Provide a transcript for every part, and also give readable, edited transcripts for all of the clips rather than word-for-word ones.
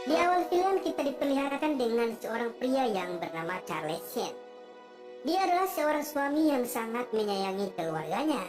Di awal film kita diperlihatkan dengan seorang pria yang bernama Charles Sheen. Dia adalah seorang suami yang sangat menyayangi keluarganya.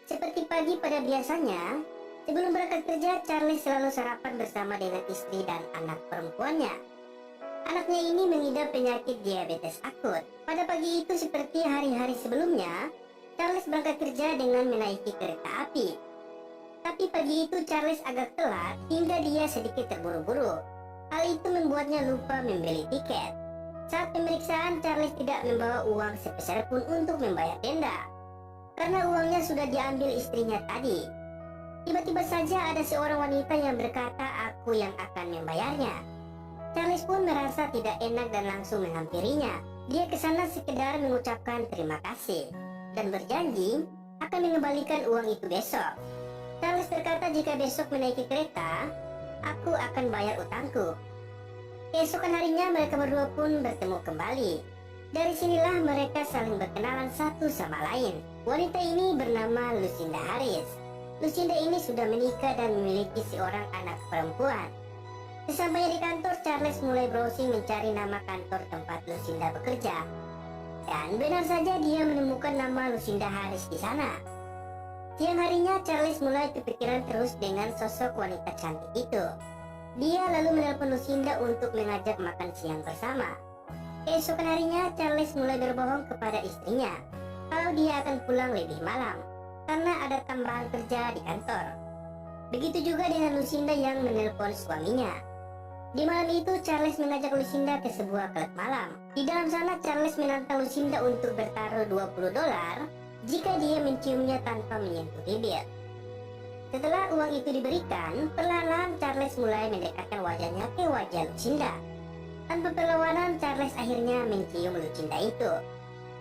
Seperti pagi pada biasanya, sebelum berangkat kerja, Charles selalu sarapan bersama dengan istri dan anak perempuannya. Anaknya ini mengidap penyakit diabetes akut. Pada pagi itu seperti hari-hari sebelumnya, Charles berangkat kerja dengan menaiki kereta api. Tapi pagi itu Charles agak telat hingga dia sedikit terburu-buru. Hal itu membuatnya lupa membeli tiket. Saat pemeriksaan, Charles tidak membawa uang sepeser pun untuk membayar denda, karena uangnya sudah diambil istrinya tadi. Tiba-tiba saja ada seorang wanita yang berkata, "Aku yang akan membayarnya." Charles pun merasa tidak enak dan langsung menghampirinya. Dia ke sana sekedar mengucapkan terima kasih dan berjanji akan mengembalikan uang itu besok. Charles berkata, "Jika besok menaiki kereta, aku akan bayar utangku." Keesokan harinya mereka berdua pun bertemu kembali. Dari sinilah mereka saling berkenalan satu sama lain. Wanita ini bernama Lucinda Harris. Lucinda ini sudah menikah dan memiliki seorang anak perempuan. Sesampainya di kantor, Charles mulai browsing mencari nama kantor tempat Lucinda bekerja. Dan benar saja dia menemukan nama Lucinda Harris di sana. Siang harinya Charles mulai kepikiran terus dengan sosok wanita cantik itu. Dia lalu menelpon Lucinda untuk mengajak makan siang bersama. Keesokan harinya Charles mulai berbohong kepada istrinya kalau dia akan pulang lebih malam karena ada tambahan kerja di kantor. Begitu juga dengan Lucinda yang menelpon suaminya. Di malam itu Charles mengajak Lucinda ke sebuah klub malam. Di dalam sana Charles menantang Lucinda untuk bertaruh $20 jika dia menciumnya tanpa menyentuh bibir. Setelah uang itu diberikan, perlahan-lahan Charles mulai mendekatkan wajahnya ke wajah Lucinda. Tanpa perlawanan, Charles akhirnya mencium Lucinda itu.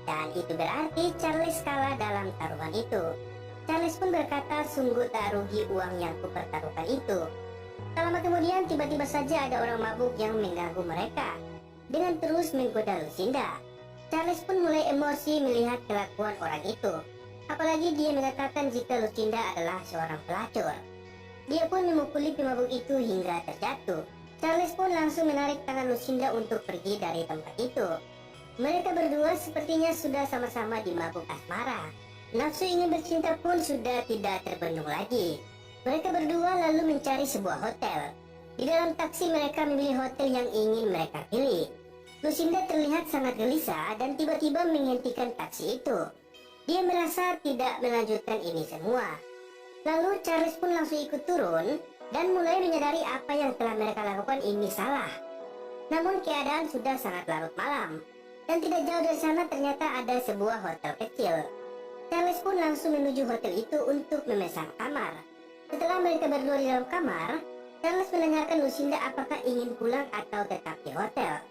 Dan itu berarti Charles kalah dalam taruhan itu. Charles pun berkata, "Sungguh tak rugi uang yang kupertaruhkan itu." Tak lama kemudian, tiba-tiba saja ada orang mabuk yang mengganggu mereka dengan terus menggoda Lucinda. Charles pun mulai emosi melihat kelakuan orang itu. Apalagi dia mengatakan jika Lucinda adalah seorang pelacur. Dia pun memukuli pemabuk itu hingga terjatuh. Charles pun langsung menarik tangan Lucinda untuk pergi dari tempat itu. Mereka berdua sepertinya sudah sama-sama dimabuk asmara. Nafsu ingin bercinta pun sudah tidak terbendung lagi. Mereka berdua lalu mencari sebuah hotel. Di dalam taksi mereka memilih hotel yang ingin mereka pilih. Lucinda terlihat sangat gelisah dan tiba-tiba menghentikan taksi itu. Dia merasa tidak melanjutkan ini semua. Lalu Charles pun langsung ikut turun dan mulai menyadari apa yang telah mereka lakukan ini salah. Namun keadaan sudah sangat larut malam, dan tidak jauh dari sana ternyata ada sebuah hotel kecil. Charles pun langsung menuju hotel itu untuk memesan kamar. Setelah mereka berdua di dalam kamar, Charles menanyakan Lucinda apakah ingin pulang atau tetap di hotel.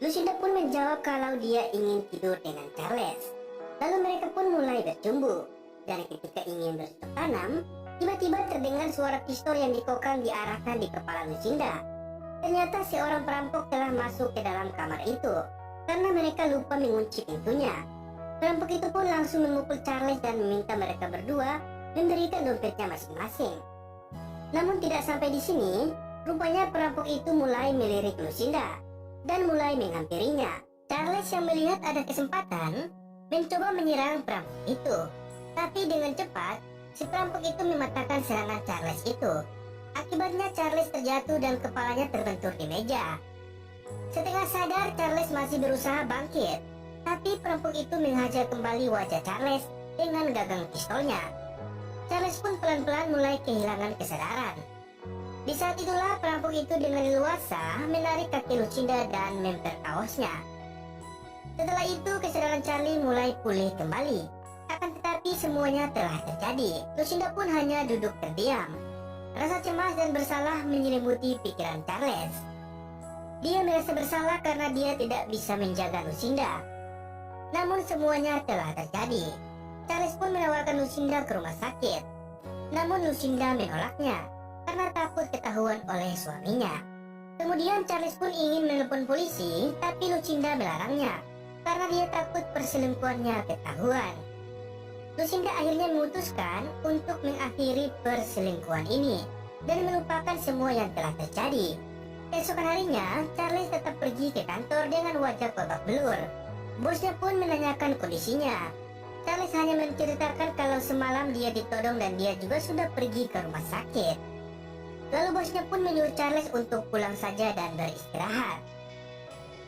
Lucinda pun menjawab kalau dia ingin tidur dengan Charles. Lalu mereka pun mulai bercumbu. Dan ketika ingin bercocok tanam, tiba-tiba terdengar suara pistol yang dikokang diarahkan di kepala Lucinda. Ternyata seorang perampok telah masuk ke dalam kamar itu karena mereka lupa mengunci pintunya. Perampok itu pun langsung memukul Charles dan meminta mereka berdua memberikan dompetnya masing-masing. Namun tidak sampai di sini, rupanya perampok itu mulai melirik Lucinda dan mulai menghampirinya. Charles yang melihat ada kesempatan mencoba menyerang perampok itu. Tapi dengan cepat, si perampok itu mematahkan serangan Charles itu. Akibatnya Charles terjatuh dan kepalanya terbentur di meja. Setengah sadar, Charles masih berusaha bangkit. Tapi perampok itu menghajar kembali wajah Charles dengan gagang pistolnya. Charles pun pelan-pelan mulai kehilangan kesadaran. Di saat itulah perampok itu dengan leluasa menarik kaki Lucinda dan memperkaosnya. Setelah itu kesadaran Charlie mulai pulih kembali. Akan tetapi semuanya telah terjadi. Lucinda pun hanya duduk terdiam. Rasa cemas dan bersalah menyelimuti pikiran Charles. Dia merasa bersalah karena dia tidak bisa menjaga Lucinda. Namun semuanya telah terjadi. Charles pun menawarkan Lucinda ke rumah sakit. Namun Lucinda menolaknya karena takut ketahuan oleh suaminya. Kemudian Charles pun ingin menelpon polisi, tapi Lucinda melarangnya karena dia takut perselingkuhannya ketahuan. Lucinda akhirnya memutuskan untuk mengakhiri perselingkuhan ini dan melupakan semua yang telah terjadi. Keesokan harinya, Charles tetap pergi ke kantor dengan wajah babak belur. Bosnya pun menanyakan kondisinya. Charles hanya menceritakan kalau semalam dia ditodong dan dia juga sudah pergi ke rumah sakit. Lalu bosnya pun menyuruh Charles untuk pulang saja dan beristirahat.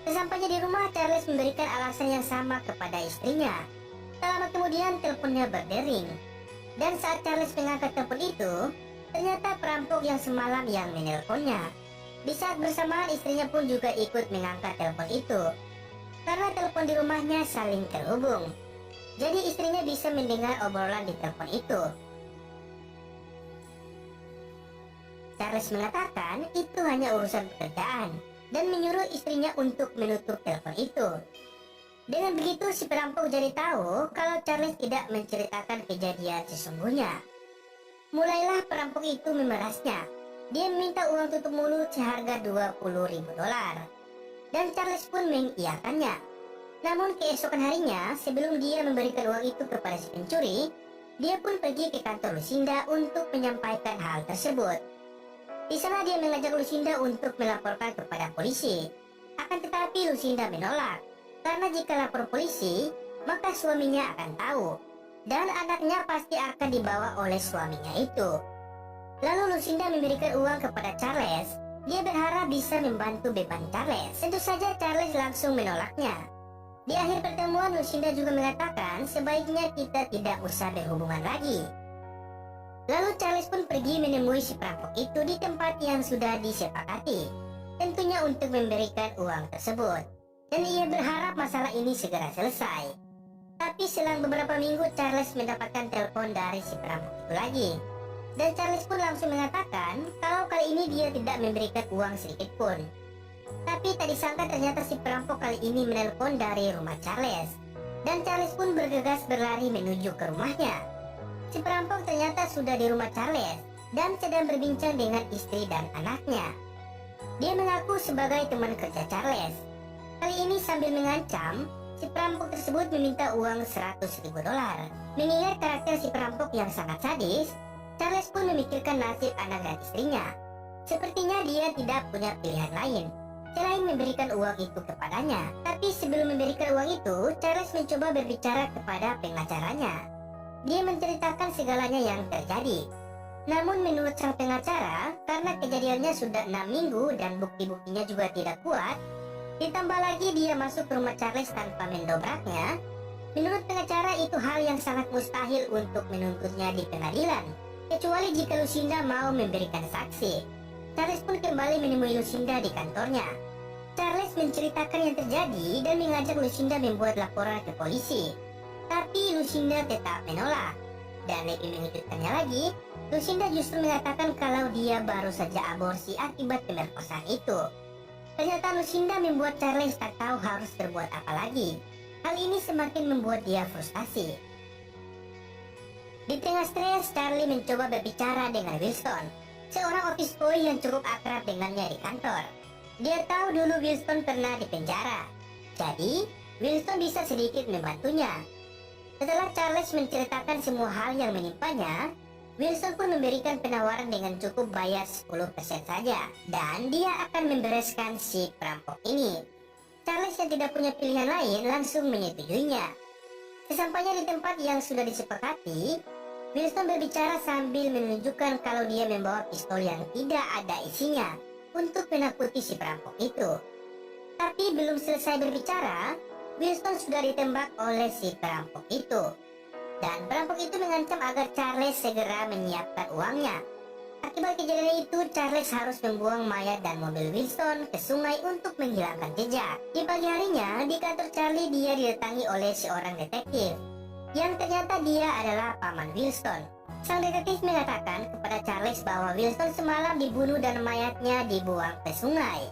Sesampainya di rumah, Charles memberikan alasan yang sama kepada istrinya. Tak lama kemudian teleponnya berdering. Dan saat Charles mengangkat telepon itu, ternyata perampok yang semalam yang menelponnya. Di saat bersamaan istrinya pun juga ikut mengangkat telepon itu. Karena telepon di rumahnya saling terhubung. Jadi istrinya bisa mendengar obrolan di telepon itu. Charles mengatakan itu hanya urusan pekerjaan dan menyuruh istrinya untuk menutup telepon itu. Dengan begitu si perampok jadi tahu kalau Charles tidak menceritakan kejadian sesungguhnya. Mulailah perampok itu memerasnya. Dia meminta uang tutup mulut seharga $20.000. Dan Charles pun mengiyakannya. Namun keesokan harinya, sebelum dia memberikan uang itu kepada si pencuri, dia pun pergi ke kantor Lucinda untuk menyampaikan hal tersebut. Di sana dia mengajak Lucinda untuk melaporkan kepada polisi. Akan tetapi Lucinda menolak, karena jika lapor polisi, maka suaminya akan tahu, dan anaknya pasti akan dibawa oleh suaminya itu. Lalu Lucinda memberikan uang kepada Charles. Dia berharap bisa membantu beban Charles. Tentu saja Charles langsung menolaknya. Di akhir pertemuan, Lucinda juga mengatakan sebaiknya kita tidak usah berhubungan lagi. Lalu Charles pun pergi menemui si perampok itu di tempat yang sudah disepakati, tentunya untuk memberikan uang tersebut. Dan ia berharap masalah ini segera selesai. Tapi selang beberapa minggu, Charles mendapatkan telepon dari si perampok itu lagi. Dan Charles pun langsung mengatakan kalau kali ini dia tidak memberikan uang sedikit pun. Tapi tak disangka ternyata si perampok kali ini menelpon dari rumah Charles. Dan Charles pun bergegas berlari menuju ke rumahnya. Si perampok ternyata sudah di rumah Charles dan sedang berbincang dengan istri dan anaknya. Dia mengaku sebagai teman kerja Charles. Kali ini sambil mengancam, si perampok tersebut meminta uang $100.000. Mengingat karakter si perampok yang sangat sadis, Charles pun memikirkan nasib anak dan istrinya. Sepertinya dia tidak punya pilihan lain selain memberikan uang itu kepadanya. Tapi sebelum memberikan uang itu, Charles mencoba berbicara kepada pengacaranya. Dia menceritakan segalanya yang terjadi. Namun menurut sang pengacara, karena kejadiannya sudah 6 minggu dan bukti-buktinya juga tidak kuat, ditambah lagi dia masuk ke rumah Charles tanpa mendobraknya, menurut pengacara itu hal yang sangat mustahil untuk menuntutnya di pengadilan, kecuali jika Lucinda mau memberikan saksi. Charles pun kembali menemui Lucinda di kantornya. Charles menceritakan yang terjadi dan mengajak Lucinda membuat laporan ke polisi. Tapi Lucinda tetap menolak. Dan lebih mengejutkannya lagi, Lucinda justru mengatakan kalau dia baru saja aborsi akibat pemerkosaan itu. Ternyata Lucinda membuat Charles tak tahu harus berbuat apa lagi. Hal ini semakin membuat dia frustasi. Di tengah stres, Charlie mencoba berbicara dengan Wilson, seorang office boy yang cukup akrab dengannya di kantor. Dia tahu dulu Wilson pernah di penjara, jadi Wilson bisa sedikit membantunya. Setelah Charles menceritakan semua hal yang menimpanya, Wilson pun memberikan penawaran dengan cukup bayar 10% saja, dan dia akan membereskan si perampok ini. Charles yang tidak punya pilihan lain langsung menyetujuinya. Sesampainya di tempat yang sudah disepakati, Wilson berbicara sambil menunjukkan kalau dia membawa pistol yang tidak ada isinya untuk menakuti si perampok itu. Tapi belum selesai berbicara, Wilson sudah ditembak oleh si perampok itu. Dan perampok itu mengancam agar Charles segera menyiapkan uangnya. Akibat kejadian itu, Charles harus membuang mayat dan mobil Wilson ke sungai untuk menghilangkan jejak. Di pagi harinya, di kantor Charlie dia didatangi oleh seorang detektif, yang ternyata dia adalah paman Wilson. Sang detektif mengatakan kepada Charles bahwa Wilson semalam dibunuh dan mayatnya dibuang ke sungai.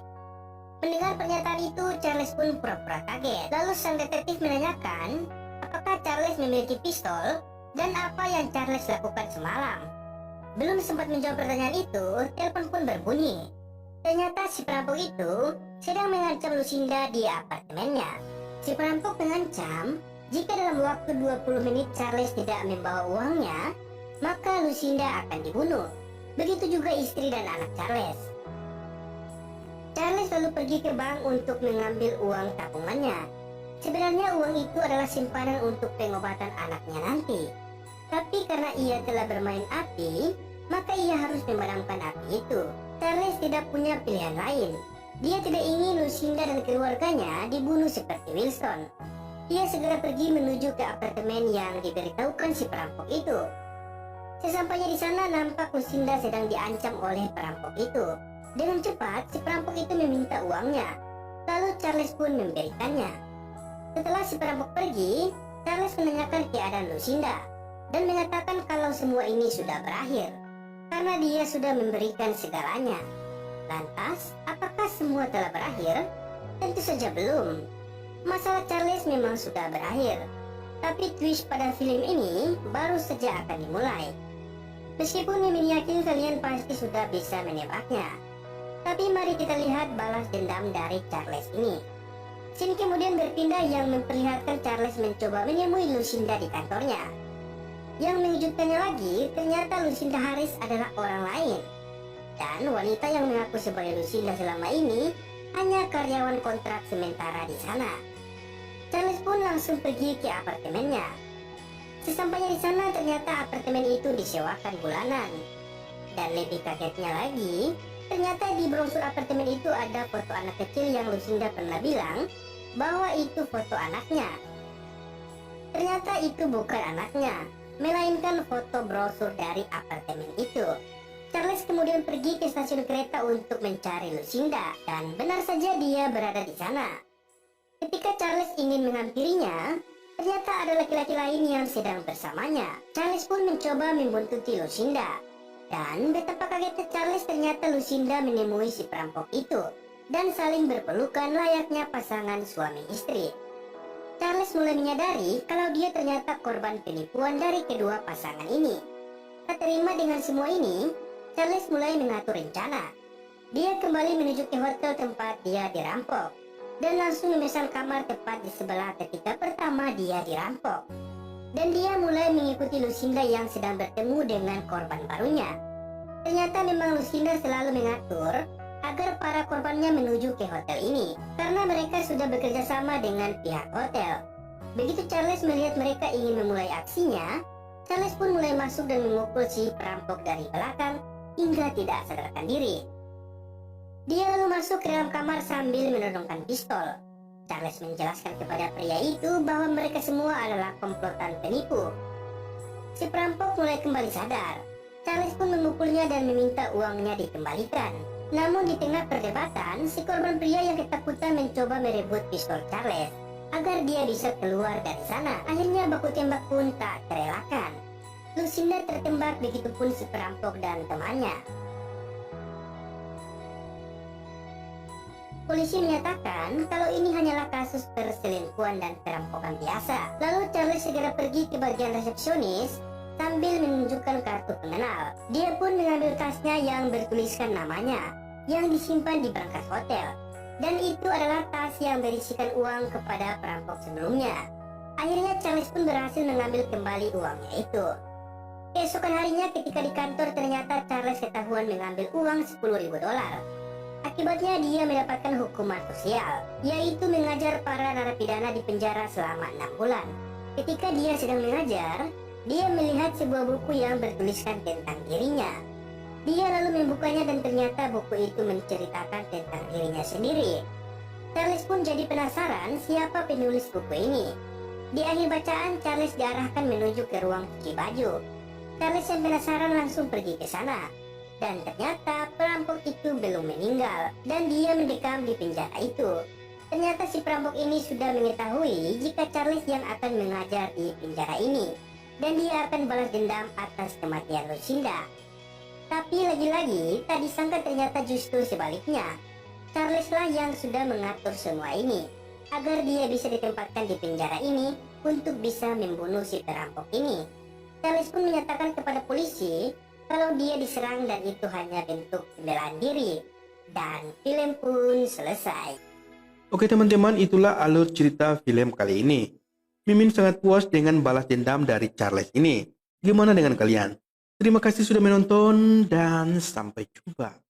Mendengar pernyataan itu, Charles pun pura-pura kaget. Lalu sang detektif menanyakan apakah Charles memiliki pistol dan apa yang Charles lakukan semalam. Belum sempat menjawab pertanyaan itu, telepon pun berbunyi. Ternyata si perampok itu sedang mengancam Lucinda di apartemennya. Si perampok mengancam jika dalam waktu 20 menit Charles tidak membawa uangnya, maka Lucinda akan dibunuh. Begitu juga istri dan anak Charles. Charles lalu pergi ke bank untuk mengambil uang tabungannya. Sebenarnya uang itu adalah simpanan untuk pengobatan anaknya nanti. Tapi karena ia telah bermain api, maka ia harus memadamkan api itu. Charles tidak punya pilihan lain. Dia tidak ingin Lucinda dan keluarganya dibunuh seperti Wilson. Ia segera pergi menuju ke apartemen yang diberitahukan si perampok itu. Sesampainya di sana, nampak Lucinda sedang diancam oleh perampok itu. Dengan cepat, si perampok itu meminta uangnya. Lalu Charles pun memberikannya. Setelah si perampok pergi, Charles menanyakan keadaan Lucinda dan mengatakan kalau semua ini sudah berakhir karena dia sudah memberikan segalanya. Lantas, apakah semua telah berakhir? Tentu saja belum. Masalah Charles memang sudah berakhir, tapi twist pada film ini baru saja akan dimulai. Meskipun Mimin yakin kalian pasti sudah bisa menebaknya, tapi mari kita lihat balas dendam dari Charles ini. Scene kemudian berpindah yang memperlihatkan Charles mencoba menemui Lucinda di kantornya. Yang mengejutkannya lagi, ternyata Lucinda Harris adalah orang lain. Dan wanita yang mengaku sebagai Lucinda selama ini hanya karyawan kontrak sementara di sana. Charles pun langsung pergi ke apartemennya. Sesampainya di sana, ternyata apartemen itu disewakan bulanan. Dan lebih kagetnya lagi, ternyata di brosur apartemen itu ada foto anak kecil yang Lucinda pernah bilang bahwa itu foto anaknya. Ternyata itu bukan anaknya, melainkan foto brosur dari apartemen itu. Charles kemudian pergi ke stasiun kereta untuk mencari Lucinda, dan benar saja dia berada di sana. Ketika Charles ingin menghampirinya, ternyata ada laki-laki lain yang sedang bersamanya. Charles pun mencoba membuntuti Lucinda, dan betapa kagetnya Charles, ternyata Lucinda menemui si perampok itu dan saling berpelukan layaknya pasangan suami istri. Charles mulai menyadari kalau dia ternyata korban penipuan dari kedua pasangan ini. Tak terima dengan semua ini, Charles mulai mengatur rencana. Dia kembali menuju ke hotel tempat dia dirampok dan langsung memesan kamar tepat di sebelah ketika pertama dia dirampok. Dan dia mulai mengikuti Lucinda yang sedang bertemu dengan korban barunya. Ternyata memang Lucinda selalu mengatur agar para korbannya menuju ke hotel ini karena mereka sudah bekerja sama dengan pihak hotel. Begitu Charles melihat mereka ingin memulai aksinya, Charles pun mulai masuk dan memukul si perampok dari belakang hingga tidak sadarkan diri. Dia lalu masuk ke dalam kamar sambil menodongkan pistol. Charles menjelaskan kepada pria itu bahwa mereka semua adalah komplotan penipu. Si perampok mulai kembali sadar. Charles pun memukulnya dan meminta uangnya dikembalikan. Namun di tengah perdebatan, si korban pria yang ketakutan mencoba merebut pistol Charles agar dia bisa keluar dari sana. Akhirnya baku tembak pun tak terelakkan. Lucinda tertembak, begitupun si perampok dan temannya. Polisi menyatakan kalau ini hanyalah kasus perselingkuhan dan perampokan biasa. Lalu Charles segera pergi ke bagian resepsionis sambil menunjukkan kartu pengenal. Dia pun mengambil tasnya yang bertuliskan namanya yang disimpan di berangkas hotel. Dan itu adalah tas yang berisikan uang kepada perampok sebelumnya. Akhirnya Charles pun berhasil mengambil kembali uangnya itu. Keesokan harinya ketika di kantor, ternyata Charles ketahuan mengambil uang $10.000. Akibatnya dia mendapatkan hukuman sosial, yaitu mengajar para narapidana di penjara selama 6 bulan. Ketika dia sedang mengajar, dia melihat sebuah buku yang bertuliskan tentang dirinya. Dia lalu membukanya dan ternyata buku itu menceritakan tentang dirinya sendiri. Charles pun jadi penasaran siapa penulis buku ini. Di akhir bacaan, Charles diarahkan menuju ke ruang cuci baju. Charles yang penasaran langsung pergi ke sana. Dan ternyata perampok itu belum meninggal dan dia mendekam di penjara itu. Ternyata si perampok ini sudah mengetahui jika Charles yang akan mengajar di penjara ini, dan dia akan balas dendam atas kematian Lucinda. Tapi lagi-lagi tak disangka ternyata justru sebaliknya. Charles lah yang sudah mengatur semua ini agar dia bisa ditempatkan di penjara ini untuk bisa membunuh si perampok ini. Charles pun menyatakan kepada polisi kalau dia diserang dan itu hanya bentuk pembelaan diri. Dan film pun selesai. Oke teman-teman, itulah alur cerita film kali ini. Mimin sangat puas dengan balas dendam dari Charles ini. Gimana dengan kalian? Terima kasih sudah menonton dan sampai jumpa.